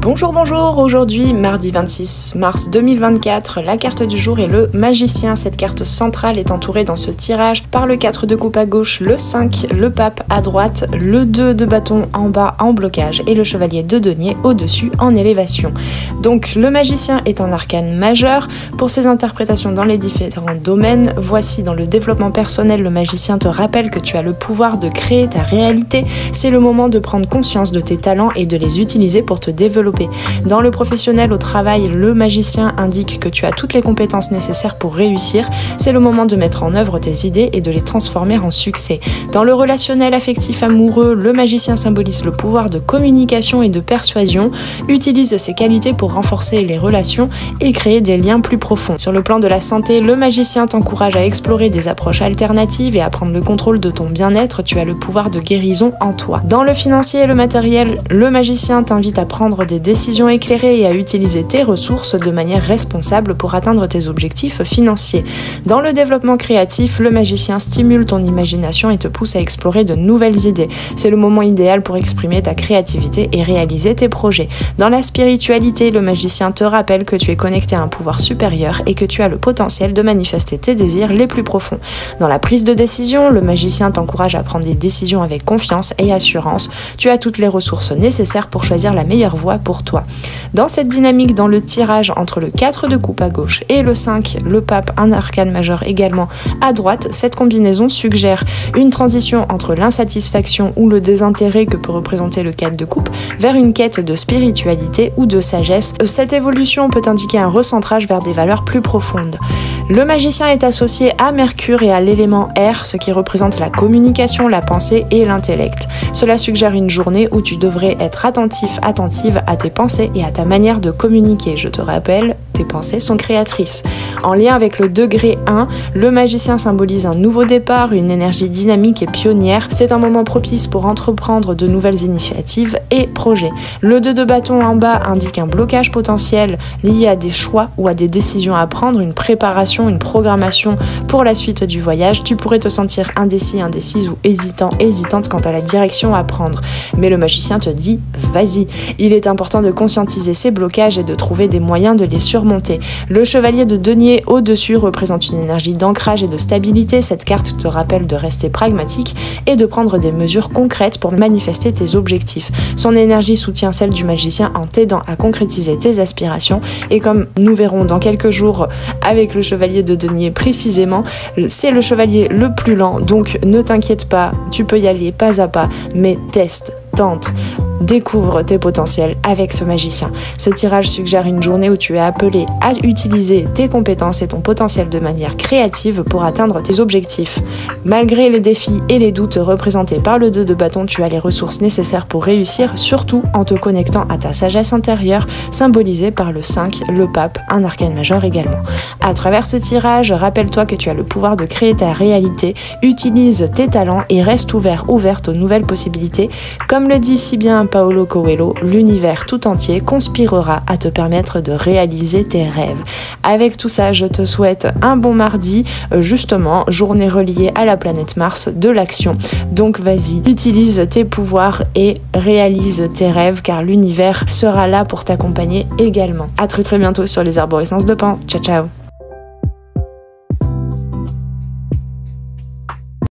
Bonjour, aujourd'hui mardi 26 mars 2024, la carte du jour est le magicien. Cette carte centrale est entourée dans ce tirage par le 4 de coupe à gauche, le 5, le pape à droite, le 2 de bâton en bas en blocage et le chevalier de denier au-dessus en élévation. Donc le magicien est un arcane majeur. Pour ses interprétations dans les différents domaines, voici dans le développement personnel, le magicien te rappelle que tu as le pouvoir de créer ta réalité. C'est le moment de prendre conscience de tes talents et de les utiliser pour te développer. Dans le professionnel, au travail, le magicien indique que tu as toutes les compétences nécessaires pour réussir. C'est le moment de mettre en œuvre tes idées et de les transformer en succès. Dans le relationnel affectif amoureux, le magicien symbolise le pouvoir de communication et de persuasion. Utilise ses qualités pour renforcer les relations et créer des liens plus profonds. Sur le plan de la santé, le magicien t'encourage à explorer des approches alternatives et à prendre le contrôle de ton bien-être. Tu as le pouvoir de guérison en toi. Dans le financier et le matériel, le magicien t'invite à prendre des décisions éclairées et à utiliser tes ressources de manière responsable pour atteindre tes objectifs financiers. Dans le développement créatif, le magicien stimule ton imagination et te pousse à explorer de nouvelles idées. C'est le moment idéal pour exprimer ta créativité et réaliser tes projets. Dans la spiritualité, le magicien te rappelle que tu es connecté à un pouvoir supérieur et que tu as le potentiel de manifester tes désirs les plus profonds. Dans la prise de décision, le magicien t'encourage à prendre des décisions avec confiance et assurance. Tu as toutes les ressources nécessaires pour choisir la meilleure voie pour toi. Dans cette dynamique, dans le tirage entre le 4 de coupe à gauche et le 5, le pape, un arcane majeur également à droite, cette combinaison suggère une transition entre l'insatisfaction ou le désintérêt que peut représenter le 4 de coupe vers une quête de spiritualité ou de sagesse. Cette évolution peut indiquer un recentrage vers des valeurs plus profondes. Le magicien est associé à Mercure et à l'élément air, ce qui représente la communication, la pensée et l'intellect. Cela suggère une journée où tu devrais être attentive à tes pensées et à ta manière de communiquer. Je te rappelle, tes pensées sont créatrices. En lien avec le degré 1, le magicien symbolise un nouveau départ, une énergie dynamique et pionnière. C'est un moment propice pour entreprendre de nouvelles initiatives et projets. Le 2 de bâton en bas indique un blocage potentiel lié à des choix ou à des décisions à prendre, une préparation, une programmation pour la suite du voyage. Tu pourrais te sentir indécise ou hésitante quant à la direction à prendre. Mais le magicien te dit « vas-y ». Il est important de conscientiser ces blocages et de trouver des moyens de les surmonter. Le chevalier de denier au-dessus représente une énergie d'ancrage et de stabilité. Cette carte te rappelle de rester pragmatique et de prendre des mesures concrètes pour manifester tes objectifs. Son énergie soutient celle du magicien en t'aidant à concrétiser tes aspirations et comme nous verrons dans quelques jours avec le chevalier de denier précisément, c'est le chevalier le plus lent, donc ne t'inquiète pas, tu peux y aller pas à pas, mais tente. Découvre tes potentiels avec ce magicien. Ce tirage suggère une journée où tu es appelé à utiliser tes compétences et ton potentiel de manière créative pour atteindre tes objectifs. Malgré les défis et les doutes représentés par le 2 de bâton, tu as les ressources nécessaires pour réussir, surtout en te connectant à ta sagesse intérieure, symbolisée par le 5, le pape, un arcane majeur également. À travers ce tirage, rappelle-toi que tu as le pouvoir de créer ta réalité, utilise tes talents et reste ouverte aux nouvelles possibilités. Comme le dit si bien Paulo Coelho, l'univers tout entier conspirera à te permettre de réaliser tes rêves. Avec tout ça, je te souhaite un bon mardi, justement, journée reliée à la planète Mars, de l'action. Donc vas-y, utilise tes pouvoirs et réalise tes rêves car l'univers sera là pour t'accompagner également. À très bientôt sur les arborescences de Pan. Ciao ciao.